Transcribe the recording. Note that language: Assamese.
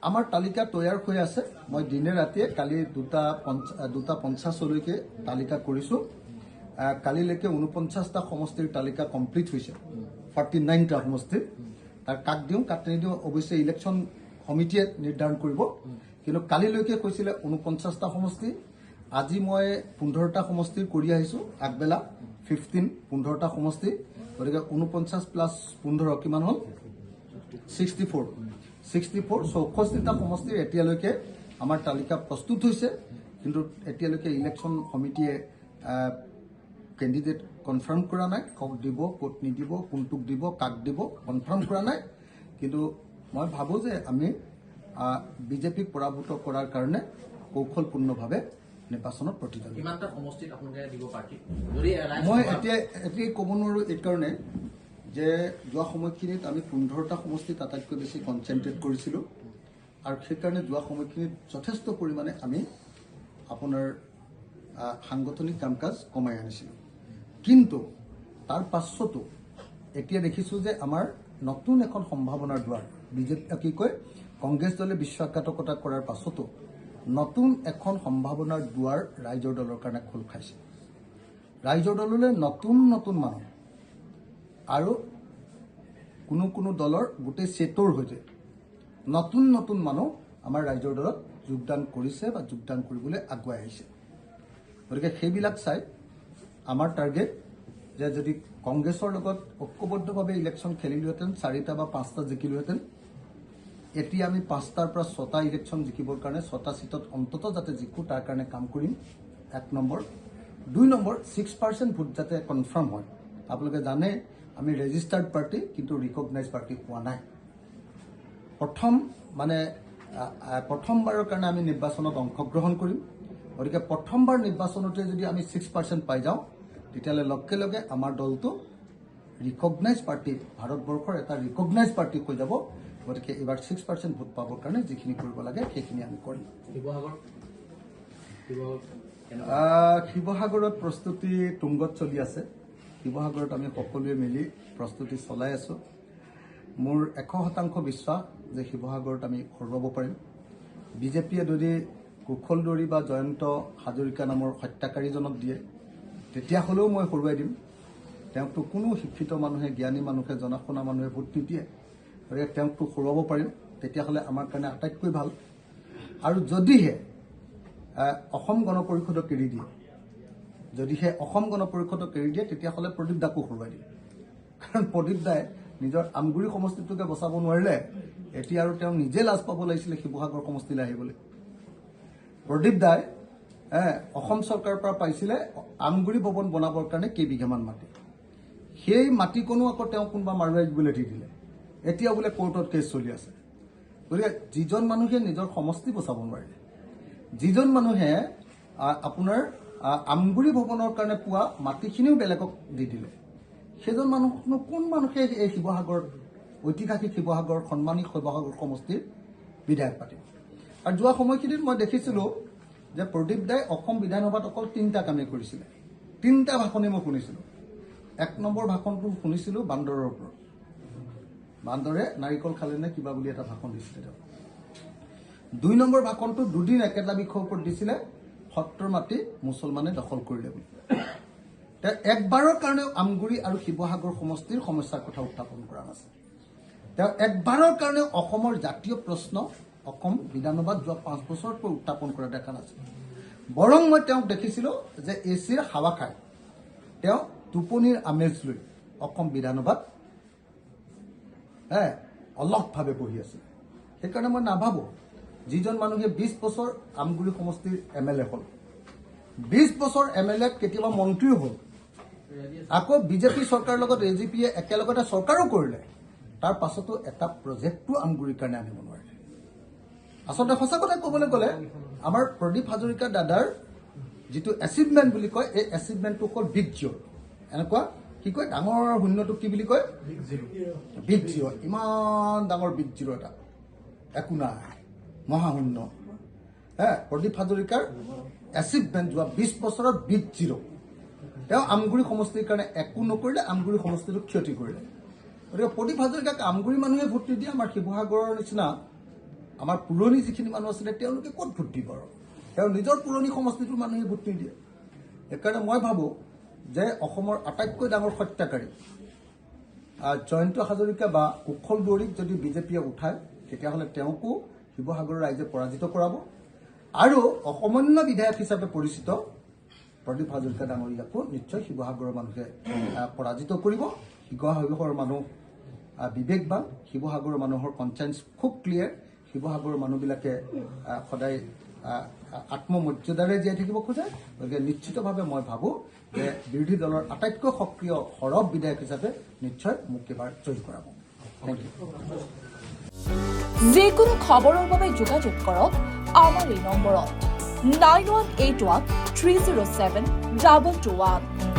আমাৰ তালিকা তৈয়াৰ হৈ আছে। মই দিনে ৰাতিয়ে কালি 2:50 তালিকা কৰিছোঁ। কালিলৈকে 49টা সমষ্টিৰ তালিকা কমপ্লিট হৈছে, 49টা সমষ্টিৰ। তাৰ কাক দিওঁ কাক নিদিওঁ অৱশ্যে ইলেকশ্যন সমিতিয়ে নিৰ্ধাৰণ কৰিব, কিন্তু কালিলৈকে কৈছিলে 49টা সমষ্টি। আজি মই 15টা সমষ্টিৰ কৰি আহিছোঁ, আগবেলা 15টা সমষ্টি। গতিকে 49 প্লাছ 15 কিমান হ'ল? 64 64টা সমষ্টিৰ এতিয়ালৈকে আমাৰ তালিকা প্ৰস্তুত হৈছে, কিন্তু এতিয়ালৈকে ইলেকশ্যন সমিতিয়ে কেণ্ডিডেট কনফাৰ্ম কৰা নাই। ক'ত দিব ক'ত নিদিব, কোনটোক দিব কাক দিব কনফাৰ্ম কৰা নাই। কিন্তু মই ভাবোঁ যে আমি বিজেপিক পৰাভূত কৰাৰ কাৰণে কৌশলপূৰ্ণভাৱে নিৰ্বাচনত প্ৰতিদ্বন্দ্বিতা। মই এতিয়া ক'ব নোৱাৰোঁ এইকাৰণে যে যোৱা সময়খিনিত আমি 15টা সমষ্টিত আটাইতকৈ বেছি কনচেনট্ৰেট কৰিছিলোঁ, আৰু সেইকাৰণে যোৱা সময়খিনিত যথেষ্ট পৰিমাণে আমি আপোনাৰ সাংগঠনিক কাম কাজ কমাই আনিছিলোঁ। কিন্তু তাৰ পাছতো এতিয়া দেখিছোঁ যে আমাৰ নতুন এখন সম্ভাৱনাৰ দুৱাৰ, বিজেপি কংগ্ৰেছ দলে বিশ্বাসঘাতকতা কৰাৰ পাছতো নতুন এখন সম্ভাৱনাৰ দুৱাৰ ৰাইজৰ দলৰ কাৰণে খোল খাইছে। ৰাইজৰ দললৈ নতুন নতুন মানুহ আৰু কোনো দলৰ গোটেই চেটৰ সৈতে নতুন নতুন মানুহ আমাৰ ৰাইজৰ দলত যোগদান কৰিছে বা যোগদান কৰিবলৈ আগুৱাই আহিছে। গতিকে সেইবিলাক চাই আমাৰ টাৰ্গেট যে যদি কংগ্ৰেছৰ লগত ঐক্যবদ্ধভাৱে ইলেকশ্যন খেলিলোহেঁতেন 4টা বা 5টা জিকিলোহেঁতেন, এতিয়া আমি 5টাৰ পৰা 6টা ইলেকশ্যন জিকিবৰ কাৰণে 6টা চিটত অন্ততঃ যাতে জিকো তাৰ কাৰণে কাম কৰিম, 1 নম্বৰ। 2 নম্বৰ 6% ভোট যাতে কনফাৰ্ম হয়। আপোনালোকে জানে আমি ৰেজিষ্টাৰ্ড পাৰ্টি, কিন্তু ৰিকগনাইজ পাৰ্টি হোৱা নাই। প্ৰথমবাৰৰ কাৰণে আমি নিৰ্বাচনত অংশগ্ৰহণ কৰিম। গতিকে প্ৰথমবাৰ নিৰ্বাচনতে যদি আমি 6% পাই যাওঁ, তেতিয়াহ'লে লগে লগে আমাৰ দলটো ৰিকগনাইজ পাৰ্টি, ভাৰতবৰ্ষৰ এটা ৰিকগনাইজ পাৰ্টি হৈ যাব। গতিকে এইবাৰ 6% ভোট পাবৰ কাৰণে যিখিনি কৰিব লাগে সেইখিনি আমি কৰিম। শিৱসাগৰত প্ৰস্তুতি তুংগত চলি আছে। শিৱসাগৰত আমি সকলোৱে মিলি প্ৰস্তুতি চলাই আছোঁ। মোৰ 100% বিশ্বাস যে শিৱসাগৰত আমি হৰুৱাব পাৰিম। বিজেপিয়ে যদি কুশলদৰী বা জয়ন্ত হাজৰিকা নামৰ হত্যাকাৰীজনক দিয়ে, তেতিয়াহ'লেও মই হৰুৱাই দিম। তেওঁকতো কোনো শিক্ষিত মানুহে, জ্ঞানী মানুহে, জনা শুনা মানুহে ভোট নিদিয়ে। গতিকে তেওঁকতো হৰুৱাব পাৰিম, তেতিয়াহ'লে আমাৰ কাৰণে আটাইতকৈ ভাল। আৰু যদিহে অসম গণ পৰিষদক এৰি দিয়ে, তেতিয়াহ'লে প্ৰদীপ দাকো হৰুৱাই দিম। কাৰণ প্ৰদীপ দাই নিজৰ আমগুৰি সমষ্টিটোকে বচাব নোৱাৰিলে, এতিয়া আৰু তেওঁ নিজে লাজ পাব লাগিছিলে শিৱসাগৰ সমষ্টিলৈ আহিবলৈ। প্ৰদীপ দাই অসম চৰকাৰৰ পৰা পাইছিলে আমগুৰি ভৱন বনাবৰ কাৰণে কেইবিঘামান মাটি। সেই মাটিকণো আকৌ তেওঁ কোনোবা মাৰোৱাৰীক বোলে দি দিলে। এতিয়া বোলে কোৰ্টত কেছ চলি আছে। গতিকে যিজন মানুহে নিজৰ সমষ্টি বচাব নোৱাৰিলে, যিজন মানুহে আপোনাৰ আমগুৰি ভৱনৰ কাৰণে পোৱা মাটিখিনিও বেলেগক দি দিলে, সেইজন মানুহনো কোন মানুহে এই শিৱসাগৰ, ঐতিহাসিক শিৱসাগৰ, সন্মানিত শিৱসাগৰ সমষ্টিৰ বিধায়ক পাতিব? আৰু যোৱা সময়খিনিত মই দেখিছিলোঁ যে প্ৰদীপ দাই অসম বিধানসভাত অকল 3টা কামেই কৰিছিলে। 3টা ভাষণেই মই শুনিছিলোঁ। 1 নম্বৰ ভাষণটো শুনিছিলোঁ বান্দৰৰ ওপৰত। বান্দৰে নাৰিকল খালে নে কিবা বুলি এটা ভাষণ দিছিলে তেওঁ। 2 নম্বৰ ভাষণটো 2 দিন একেটা বিষয়ৰ ওপৰত দিছিলে, সত্ৰৰ মাটি মুছলমানে দখল কৰিলে বুলি। তেওঁ একবাৰৰ কাৰণেও আমগুৰি আৰু শিৱসাগৰ সমষ্টিৰ সমস্যাৰ কথা উত্থাপন কৰা নাছিল। তেওঁ একবাৰৰ কাৰণেও অসমৰ জাতীয় প্ৰশ্ন অসম বিধানসভাত যোৱা 5 বছৰৰ পৰা উত্থাপন কৰা দেখা নাছিল। বৰং মই তেওঁক দেখিছিলোঁ যে এচিৰ হাৱা খাই তেওঁ টোপনিৰ আমেজ লৈ অসম বিধানসভাত অলসভাৱে বহি আছিল। সেইকাৰণে মই নাভাবোঁ যিজন মানুহে 20 বছৰ আমগুৰি সমষ্টিৰ MLA হ'ল, 20 বছৰ MLA কেতিয়াবা মন্ত্ৰীও হ'ল, আকৌ বিজেপি চৰকাৰৰ লগত AGPয়ে একেলগতে চৰকাৰো কৰিলে, তাৰ পাছতো এটা প্ৰজেক্টটো আমগুৰিৰ কাৰণে আনিব নোৱাৰিলে। আচলতে সঁচা কথা ক'বলৈ গ'লে আমাৰ প্ৰদীপ হাজৰিকা দাদাৰ যিটো এচিভমেণ্ট বুলি কয়, এই এচিভমেণ্টটো হ'ল বিগ জিৰ'। এনেকুৱা কি কয়, ডাঙৰ শূন্যটো কি বুলি কয়? Big zero'. ইমান ডাঙৰ বিগ জিৰ' এটা, একো নাই, মহাশূন্য। প্ৰদীপ হাজৰিকাৰ এচিভমেণ্ট যোৱা 20 বছৰত বিগ জিৰ'। তেওঁ আমগুৰি সমষ্টিৰ কাৰণে একো নকৰিলে, আমগুৰি সমষ্টিটোক ক্ষতি কৰিলে। গতিকে প্ৰদীপ হাজৰিকাক আমগুৰি মানুহে ভোট নিদিয়ে। আমাৰ শিৱসাগৰৰ নিচিনা আমাৰ পুৰণি যিখিনি মানুহ আছিলে তেওঁলোকে ক'ত ভোট দিব আৰু তেওঁ নিজৰ পুৰণি সমষ্টিটোৰ মানুহে ভোট নিদিয়ে সেইকাৰণে মই ভাবোঁ যে অসমৰ আটাইতকৈ ডাঙৰ হত্যাকাৰী জয়ন্ত হাজৰিকা বা কুশল দুৱৰীক যদি বিজেপিয়ে উঠায় তেতিয়াহ'লে তেওঁকো শিৱসাগৰৰ ৰাইজে পৰাজিত কৰাব আৰু অসমন্য বিধায়ক হিচাপে পৰিচিত প্ৰদীপ হাজৰিকা ডাঙৰীয়াকো নিশ্চয় শিৱসাগৰৰ মানুহে পৰাজিত কৰিব শিৱসাগৰৰ মানুহ বিবেকবান শিৱসাগৰৰ মানুহৰ কনচায়েন্স খুব ক্লিয়াৰ শিৱসাগৰৰ মানুহবিলাকে সদায় আত্মমৰ্যাদাৰে জীয়াই থাকিব খোজে গতিকে নিশ্চিতভাৱে মই ভাবোঁ যে বিৰোধী দলৰ আটাইতকৈ সক্ৰিয় সৰব বিধায়ক হিচাপে নিশ্চয় মোক এবাৰ জয়ী কৰাব থেংক ইউ যিকোনো খবৰৰ বাবে যোগাযোগ কৰক আমাৰ এই নম্বৰত 9181 307 2221